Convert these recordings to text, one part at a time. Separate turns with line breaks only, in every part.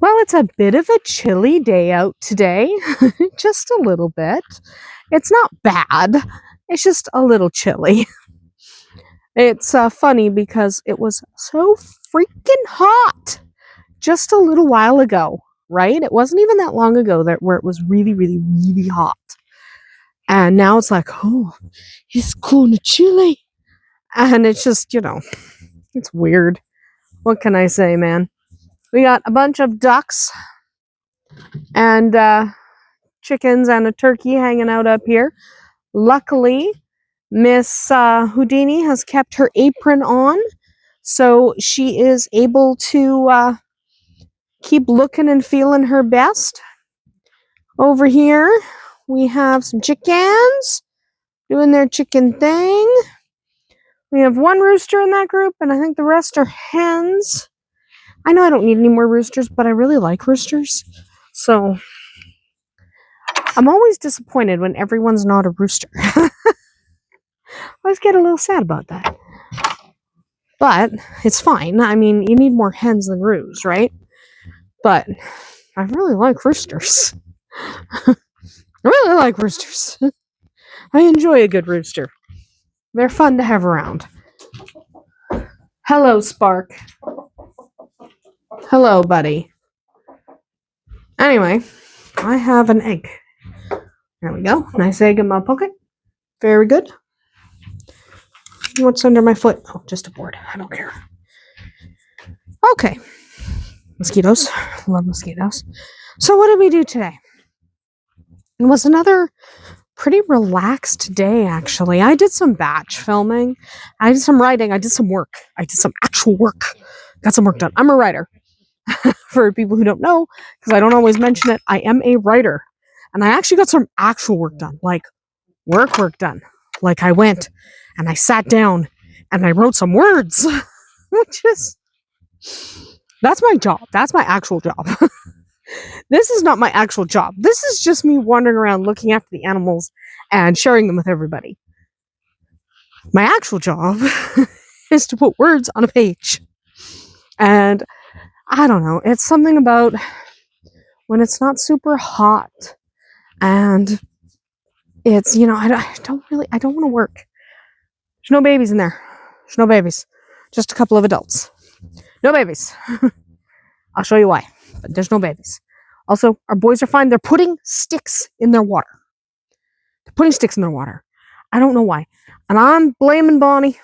Well, it's a bit of a chilly day out today, just a little bit. It's not bad, it's just a little chilly. It's funny because it was so freaking hot just a little while ago, right? It wasn't even that long ago where it was really, really, really hot. And now it's like, oh, it's kind of chilly. And it's just, it's weird. What can I say, man? We got a bunch of ducks and chickens and a turkey hanging out up here. Luckily, Miss Houdini has kept her apron on, so she is able to keep looking and feeling her best. Over here, we have some chickens doing their chicken thing. We have one rooster in that group, and I think the rest are hens. I know I don't need any more roosters, but I really like roosters. So I'm always disappointed when everyone's not a rooster. I always get a little sad about that. But it's fine. I mean, you need more hens than roos, right? But I really like roosters. I really like roosters. I enjoy a good rooster. They're fun to have around. Hello, Spark. Hello, buddy. Anyway, I have an egg. There we go. Nice egg in my pocket. Very good. What's under my foot? Oh, just a board. I don't care. Okay. Mosquitoes. Love mosquitoes. So what did we do today? It was another pretty relaxed day, actually. I did some batch filming. I did some writing. I did some work. I did some actual work. Got some work done. I'm a writer. For people who don't know, because I don't always mention it, I am a writer. And I actually got some actual work done. Like, work done. Like, I went and I sat down and I wrote some words. Which is... That's my job. That's my actual job. This is not my actual job. This is just me wandering around looking after the animals and sharing them with everybody. My actual job is to put words on a page. And I don't know. It's something about when it's not super hot and it's, I don't want to work. There's no babies in there. There's no babies. Just a couple of adults. No babies. I'll show you why. But there's no babies. Also, our boys are fine. They're putting sticks in their water. They're putting sticks in their water. I don't know why. And I'm blaming Bonnie.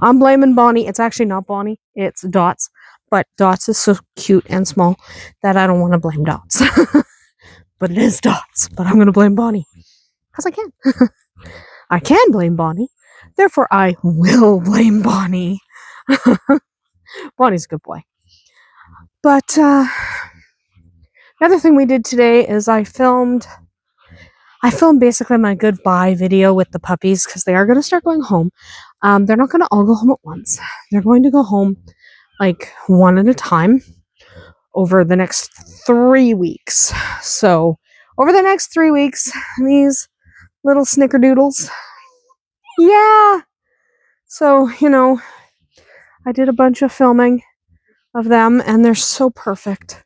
It's actually not Bonnie. It's Dots. But Dots is so cute and small that I don't want to blame Dots. But it is Dots. But I'm going to blame Bonnie. Because I can. I can blame Bonnie. Therefore, I will blame Bonnie. Bonnie's a good boy. But the other thing we did today is I filmed basically my goodbye video with the puppies because they are going to start going home. They're not going to all go home at once. They're going to go home like one at a time over the next 3 weeks. So over the next 3 weeks, these little snickerdoodles. Yeah. So, I did a bunch of filming of them and they're so perfect.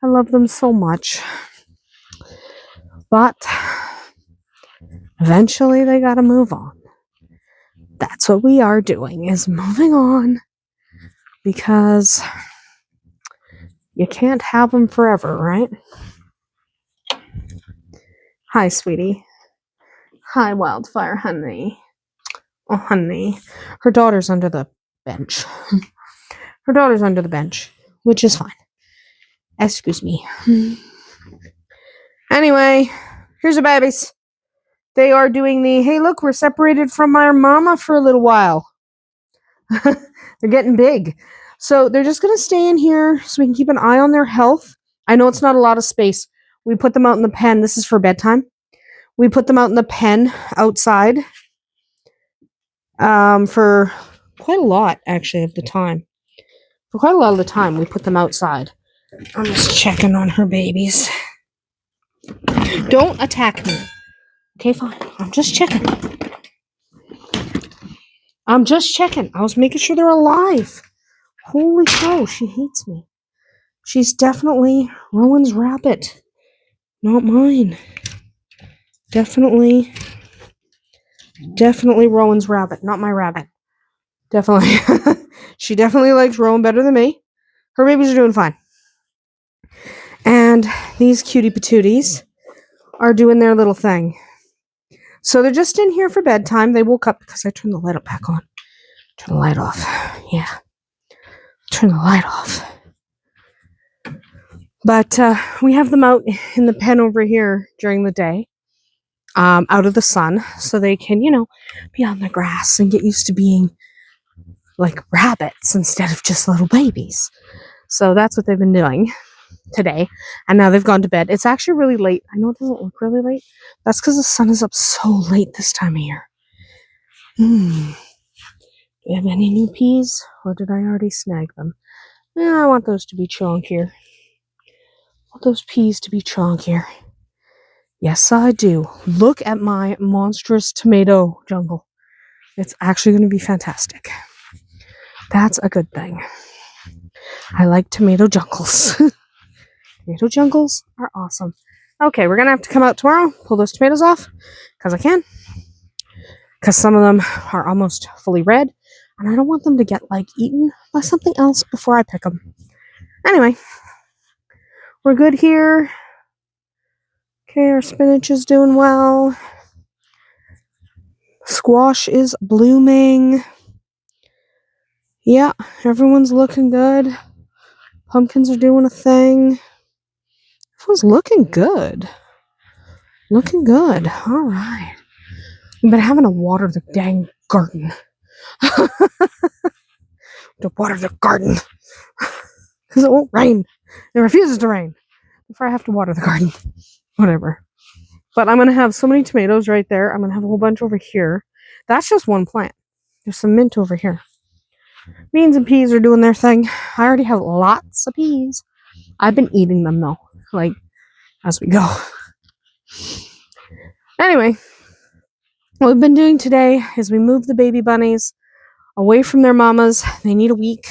I love them so much. But eventually they gotta move on. That's what we are doing, is moving on. Because you can't have them forever, right? Hi, sweetie. Hi, Wildfire, honey. Oh, honey. Her daughter's under the bench. Her daughter's under the bench, which is fine. Excuse me. Anyway, here's the babies. They are doing the, hey, look, we're separated from our mama for a little while. They're getting big. So they're just going to stay in here so we can keep an eye on their health. I know it's not a lot of space. We put them out in the pen. This is for bedtime. We put them out in the pen outside for quite a lot, actually, of the time. For quite a lot of the time, we put them outside. I'm just checking on her babies. Don't attack me. Okay, fine. I'm just checking. I was making sure they're alive. Holy cow, she hates me. She's definitely Rowan's rabbit, not mine. Definitely Rowan's rabbit, not my rabbit. Definitely. She definitely likes Rowan better than me. Her babies are doing fine. And these cutie patooties are doing their little thing. So they're just in here for bedtime. They woke up because I turned the light back on. Turn the light off. Yeah. Turn the light off. But we have them out in the pen over here during the day, out of the sun, so they can, be on the grass and get used to being like rabbits instead of just little babies. So that's what they've been doing today. And now they've gone to bed. It's actually really late. I know it doesn't look really late. That's because the sun is up so late this time of year. Do you have any new peas? Or did I already snag them? I want those to be chunkier. I want those peas to be chunkier. Yes, I do. Look at my monstrous tomato jungle. It's actually going to be fantastic. That's a good thing. I like tomato jungles. Tomato jungles are awesome. Okay, we're going to have to come out tomorrow, pull those tomatoes off, because I can. Because some of them are almost fully red, and I don't want them to get, eaten by something else before I pick them. Anyway, we're good here. Okay, our spinach is doing well. Squash is blooming. Yeah, everyone's looking good. Pumpkins are doing a thing. Everyone's looking good. Looking good. All right. We've been having to water the dang garden. To water the garden. Because it won't rain. It refuses to rain. Before I have to water the garden. Whatever. But I'm going to have so many tomatoes right there. I'm going to have a whole bunch over here. That's just one plant. There's some mint over here. Beans and peas are doing their thing. I already have lots of peas. I've been eating them though. As we go. Anyway. What we've been doing today is we move the baby bunnies away from their mamas. They need a week.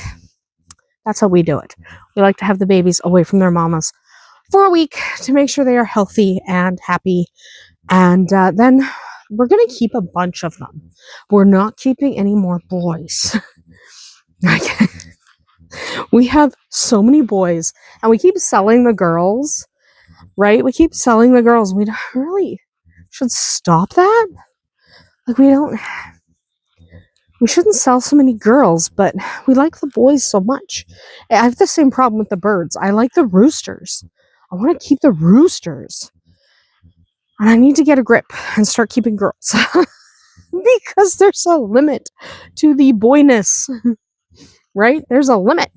That's how we do it. We like to have the babies away from their mamas for a week to make sure they are healthy and happy. And then we're going to keep a bunch of them. We're not keeping any more boys. We have so many boys, and we keep selling the girls, right? We keep selling the girls. We really should stop that. We shouldn't sell so many girls, but we like the boys so much. I have the same problem with the birds. I like the roosters. I want to keep the roosters. And I need to get a grip and start keeping girls. Because there's a limit to the boyness. Right? There's a limit.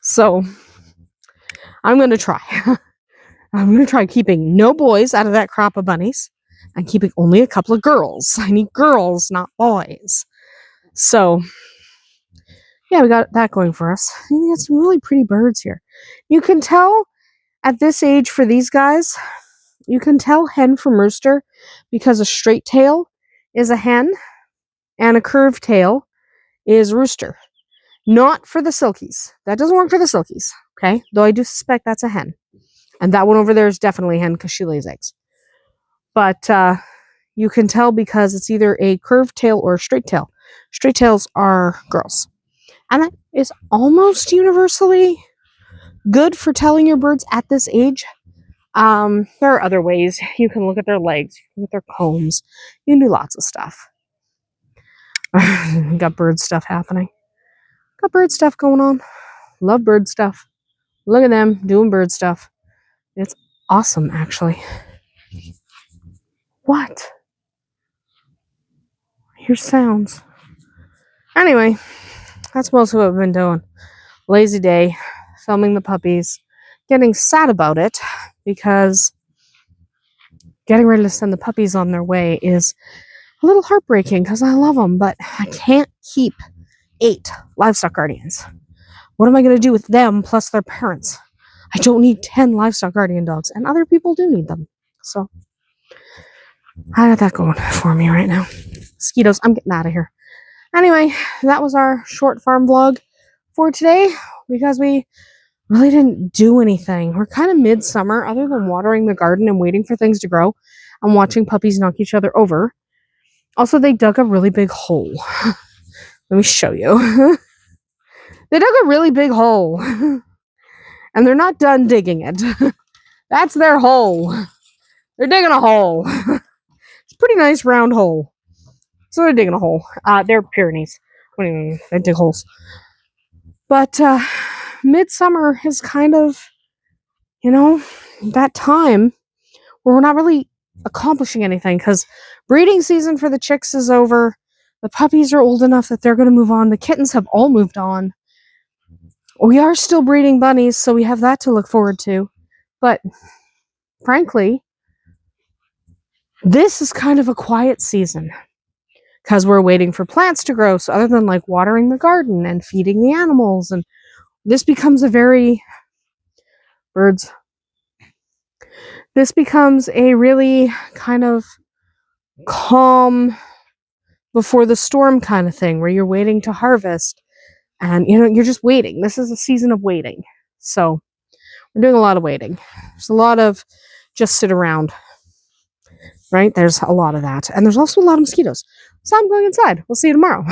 So, I'm going to try. I'm going to try keeping no boys out of that crop of bunnies. And keeping only a couple of girls. I need girls, not boys. So, yeah, we got that going for us. We got some really pretty birds here. You can tell at this age for these guys, you can tell hen from rooster because a straight tail is a hen and a curved tail is rooster. Not for the silkies. That doesn't work for the silkies, okay? Though I do suspect that's a hen. And that one over there is definitely a hen because she lays eggs. But you can tell because it's either a curved tail or a straight tail. Straight tails are girls. And that is almost universally good for telling your birds at this age. There are other ways. You can look at their legs, look at their combs. You can do lots of stuff. Got bird stuff happening. Got bird stuff going on. Love bird stuff. Look at them doing bird stuff. It's awesome, actually. What? I hear sounds. Anyway, that's most of what we've been doing. Lazy day, filming the puppies, getting sad about it because getting ready to send the puppies on their way is a little heartbreaking because I love them, but I can't keep 8 livestock guardians. What am I going to do with them plus their parents? I don't need 10 livestock guardian dogs, and other people do need them. So, I got that going for me right now. Mosquitoes, I'm getting out of here. Anyway, that was our short farm vlog for today because we really didn't do anything. We're kind of midsummer, other than watering the garden and waiting for things to grow and watching puppies knock each other over. Also, they dug a really big hole. Let me show you. They dug a really big hole. And they're not done digging it. That's their hole. They're digging a hole. It's a pretty nice round hole. So they're digging a hole. They're Pyrenees. What do you mean? They dig holes. But midsummer is kind of, that time where we're not really accomplishing anything because breeding season for the chicks is over. The puppies are old enough that they're going to move on. The kittens have all moved on. We are still breeding bunnies, so we have that to look forward to. But frankly, this is kind of a quiet season because we're waiting for plants to grow. So other than like watering the garden and feeding the animals, and this becomes a very birds. This becomes a really kind of calm before the storm kind of thing where you're waiting to harvest and you're just waiting. This is a season of waiting. So we're doing a lot of waiting. There's a lot of just sit around, right? There's a lot of that. And there's also a lot of mosquitoes. So I'm going inside. We'll see you tomorrow.